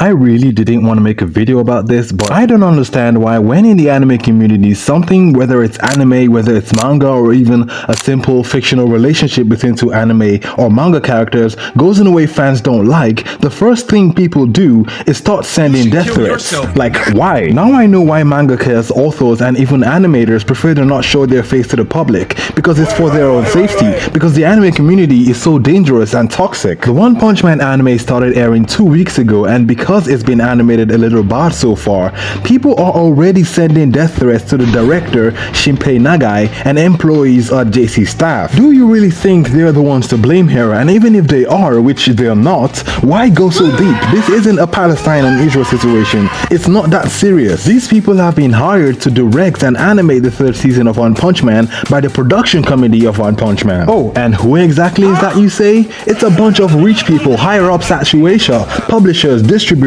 I really didn't want to make a video about this, but I don't understand why when in the anime community something, whether it's anime, whether it's manga, or even a simple fictional relationship between two anime or manga characters goes in a way fans don't like, the first thing people do is start sending death threats. Like, why? Now I know why mangakas, authors, and even animators prefer to not show their face to the public, because it's for their own safety, because the anime community is so dangerous and toxic. The One Punch Man anime started airing 2 weeks ago, and because it's been animated a little bad so far, people are already sending death threats to the director, Shinpei Nagai, and employees at JC staff. Do you really think they're the ones to blame here? And even if they are, which they're not, why go so deep? This isn't a Palestine and Israel situation. It's not that serious. These people have been hired to direct and animate the 3rd season of One Punch Man by the production committee of One Punch Man. Oh, and who exactly is that, you say? It's a bunch of rich people, higher ups at Shueisha, publishers, distributors.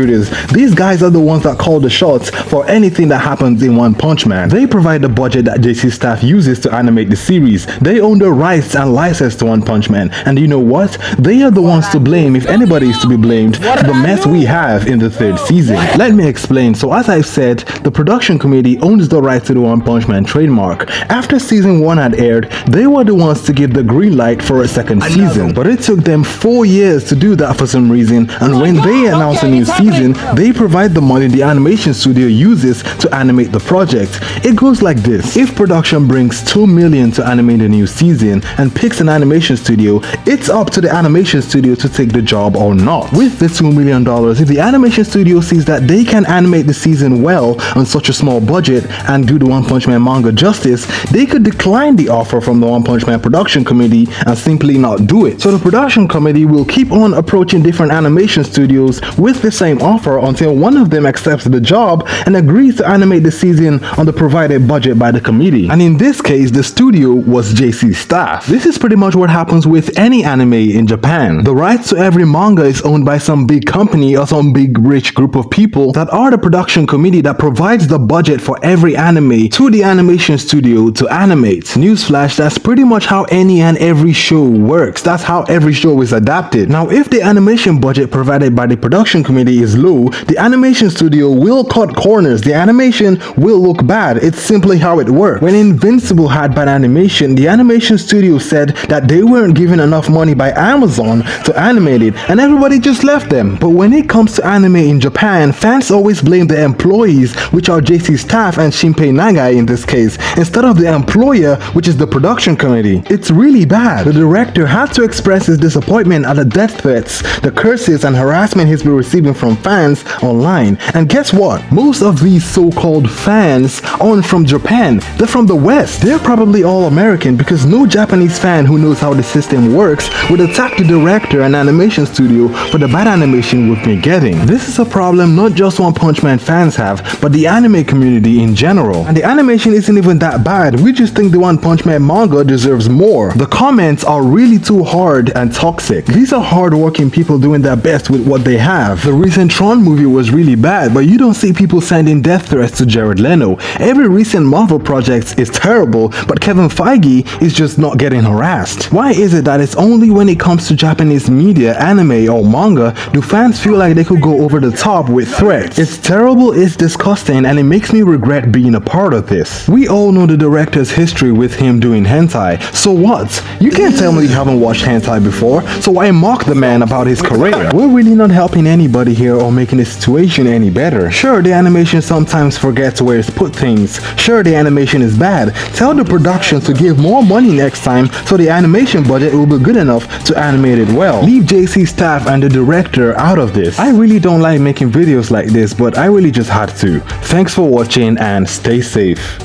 These guys are the ones that call the shots for anything that happens in One Punch Man. They provide the budget that JC staff uses to animate the series. They own the rights and license to One Punch Man. And you know what? They are the ones to blame, if anybody is to be blamed, for the mess we have in the 3rd season. Let me explain. So as I've said, the production committee owns the right to the One Punch Man trademark. After season 1 had aired, they were the ones to give the green light for a 2nd season. But it took them 4 years to do that for some reason, and when they announced a new season, they provide the money the animation studio uses to animate the project. It goes like this. If production brings $2 million to animate a new season and picks an animation studio, it's up to the animation studio to take the job or not. With the $2 million, if the animation studio sees that they can animate the season well on such a small budget and do the One Punch Man manga justice, they could decline the offer from the One Punch Man production committee and simply not do it. So the production committee will keep on approaching different animation studios with the same offer until one of them accepts the job and agrees to animate the season on the provided budget by the committee. And in this case, the studio was JC staff. This is pretty much what happens with any anime in Japan. The rights to every manga is owned by some big company or some big rich group of people that are the production committee that provides the budget for every anime to the animation studio to animate. Newsflash, that's pretty much how any and every show works. That's how every show is adapted. Now, if the animation budget provided by the production committee is low, the animation studio will cut corners. The animation will look bad. It's simply how it works. When Invincible had bad animation, the animation studio said that they weren't given enough money by Amazon to animate it, and everybody just left them. But when it comes to anime in Japan, fans always blame the employees, which are JC staff and Shinpei Nagai in this case, instead of the employer, which is the production committee. It's really bad. The director had to express his disappointment at the death threats, the curses and harassment he's been receiving from fans online. And guess what? Most of these so-called fans aren't from Japan. They're from the West. They're probably all American, because no Japanese fan who knows how the system works would attack the director and animation studio for the bad animation we've been getting. This is a problem not just One Punch Man fans have, but the anime community in general. And the animation isn't even that bad. We just think the One Punch Man manga deserves more. The comments are really too hard and toxic. These are hard-working people doing their best with what they have. The recent Tron movie was really bad, but you don't see people sending death threats to Jared Leto. Every recent Marvel project is terrible, but Kevin Feige is just not getting harassed. Why is it that it's only when it comes to Japanese media, anime, or manga do fans feel like they could go over the top with threats? It's terrible, it's disgusting, and it makes me regret being a part of this. We all know the director's history with him doing hentai. So what? You can't tell me you haven't watched hentai before, so why mock the man about his career? We're really not helping anybody here or making the situation any better. Sure, the animation sometimes forgets where it's put things. Sure, the animation is bad. Tell the production to give more money next time so the animation budget will be good enough to animate it well. Leave JC staff and the director out of this. I really don't like making videos like this, but I really just had to. Thanks for watching and stay safe.